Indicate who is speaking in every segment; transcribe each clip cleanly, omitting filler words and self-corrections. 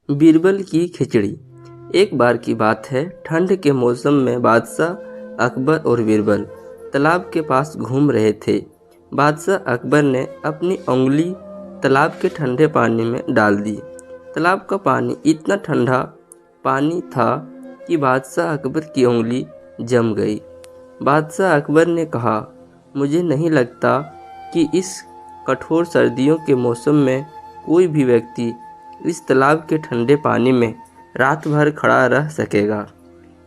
Speaker 1: बीरबल की खिचड़ी। एक बार की बात है, ठंड के मौसम में बादशाह अकबर और बीरबल तालाब के पास घूम रहे थे। बादशाह अकबर ने अपनी उंगली तालाब के ठंडे पानी में डाल दी। तालाब का पानी इतना ठंडा पानी था कि बादशाह अकबर की उंगली जम गई। बादशाह अकबर ने कहा, मुझे नहीं लगता कि इस कठोर सर्दियों के मौसम में कोई भी व्यक्ति इस तालाब के ठंडे पानी में रात भर खड़ा रह सकेगा।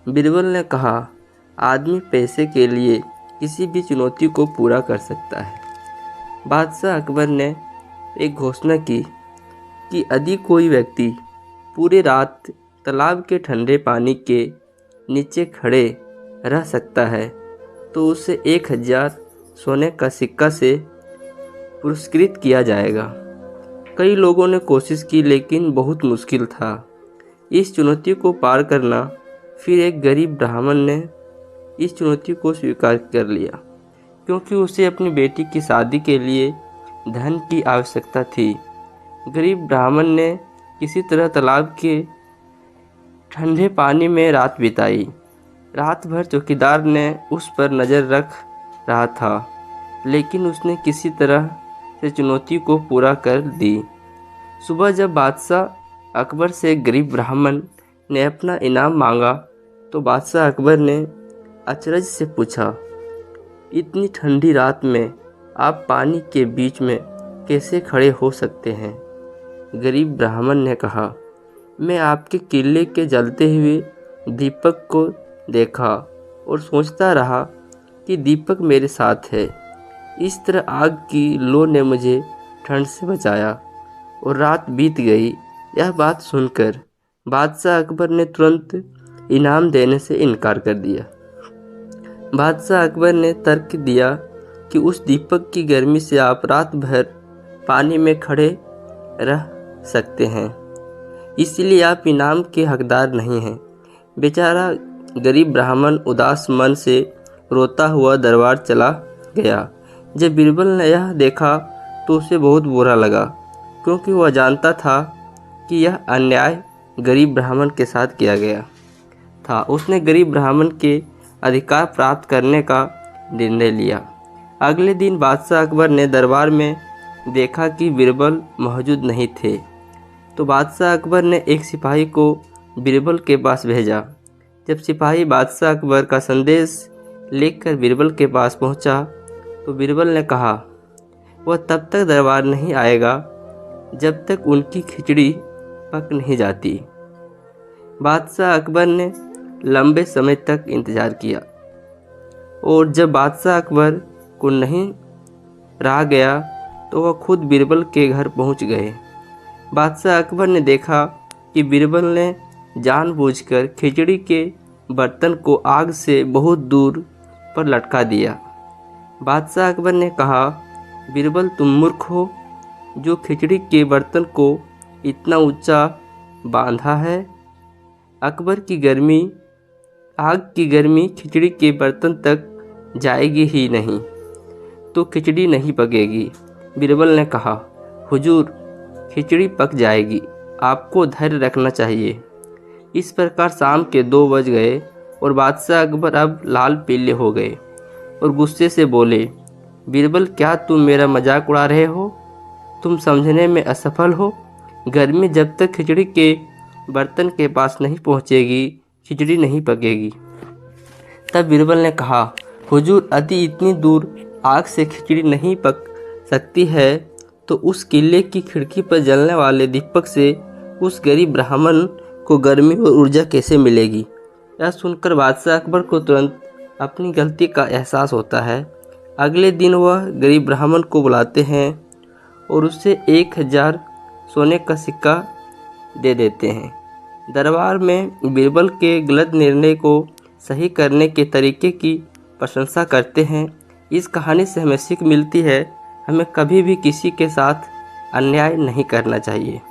Speaker 1: बीरबल ने कहा, आदमी पैसे के लिए किसी भी चुनौती को पूरा कर सकता है। बादशाह अकबर ने एक घोषणा की कि यदि कोई व्यक्ति पूरी रात तालाब के ठंडे पानी के नीचे खड़े रह सकता है तो उसे 1000 सोने का सिक्का से पुरस्कृत किया जाएगा। कई लोगों ने कोशिश की लेकिन बहुत मुश्किल था इस चुनौती को पार करना। फिर एक गरीब ब्राह्मण ने इस चुनौती को स्वीकार कर लिया क्योंकि उसे अपनी बेटी की शादी के लिए धन की आवश्यकता थी। गरीब ब्राह्मण ने किसी तरह तालाब के ठंडे पानी में रात बिताई। रात भर चौकीदार ने उस पर नज़र रख रहा था लेकिन उसने किसी तरह से चुनौती को पूरा कर दी। सुबह जब बादशाह अकबर से गरीब ब्राह्मण ने अपना इनाम मांगा तो बादशाह अकबर ने अचरज से पूछा, इतनी ठंडी रात में आप पानी के बीच में कैसे खड़े हो सकते हैं? गरीब ब्राह्मण ने कहा, मैं आपके किले के जलते हुए दीपक को देखा और सोचता रहा कि दीपक मेरे साथ है। इस तरह आग की लो ने मुझे ठंड से बचाया और रात बीत गई। यह बात सुनकर बादशाह अकबर ने तुरंत इनाम देने से इनकार कर दिया। बादशाह अकबर ने तर्क दिया कि उस दीपक की गर्मी से आप रात भर पानी में खड़े रह सकते हैं, इसलिए आप इनाम के हकदार नहीं हैं। बेचारा गरीब ब्राह्मण उदास मन से रोता हुआ दरबार चला गया। जब बीरबल ने यह देखा तो उसे बहुत बुरा लगा क्योंकि वह जानता था कि यह अन्याय गरीब ब्राह्मण के साथ किया गया था। उसने गरीब ब्राह्मण के अधिकार प्राप्त करने का निर्णय लिया। अगले दिन बादशाह अकबर ने दरबार में देखा कि बीरबल मौजूद नहीं थे तो बादशाह अकबर ने एक सिपाही को बीरबल के पास भेजा। जब सिपाही बादशाह अकबर का संदेश लेकर बीरबल के पास पहुंचा तो बीरबल ने कहा, वह तब तक दरबार नहीं आएगा जब तक उनकी खिचड़ी पक नहीं जाती। बादशाह अकबर ने लंबे समय तक इंतज़ार किया और जब बादशाह अकबर को नहीं रहा गया तो वह खुद बीरबल के घर पहुंच गए। बादशाह अकबर ने देखा कि बीरबल ने जानबूझकर खिचड़ी के बर्तन को आग से बहुत दूर पर लटका दिया। बादशाह अकबर ने कहा, बीरबल तुम मूर्ख हो जो खिचड़ी के बर्तन को इतना ऊंचा बांधा है। आग की गर्मी खिचड़ी के बर्तन तक जाएगी ही नहीं तो खिचड़ी नहीं पकेगी। बीरबल ने कहा, हुजूर खिचड़ी पक जाएगी, आपको धैर्य रखना चाहिए। इस प्रकार शाम के 2 बज गए और बादशाह अकबर अब लाल पीले हो गए और गुस्से से बोले, बीरबल क्या तुम मेरा मजाक उड़ा रहे हो? तुम समझने में असफल हो। गर्मी जब तक खिचड़ी के बर्तन के पास नहीं पहुंचेगी, खिचड़ी नहीं पकेगी। तब बीरबल ने कहा, हुजूर यदि इतनी दूर आग से खिचड़ी नहीं पक सकती है तो उस किले की खिड़की पर जलने वाले दीपक से उस गरीब ब्राह्मण को गर्मी और ऊर्जा कैसे मिलेगी? यह सुनकर बादशाह अकबर को तुरंत अपनी गलती का एहसास होता है। अगले दिन वह गरीब ब्राह्मण को बुलाते हैं और उसे 1000 सोने का सिक्का दे देते हैं। दरबार में बीरबल के गलत निर्णय को सही करने के तरीके की प्रशंसा करते हैं। इस कहानी से हमें सीख मिलती है, हमें कभी भी किसी के साथ अन्याय नहीं करना चाहिए।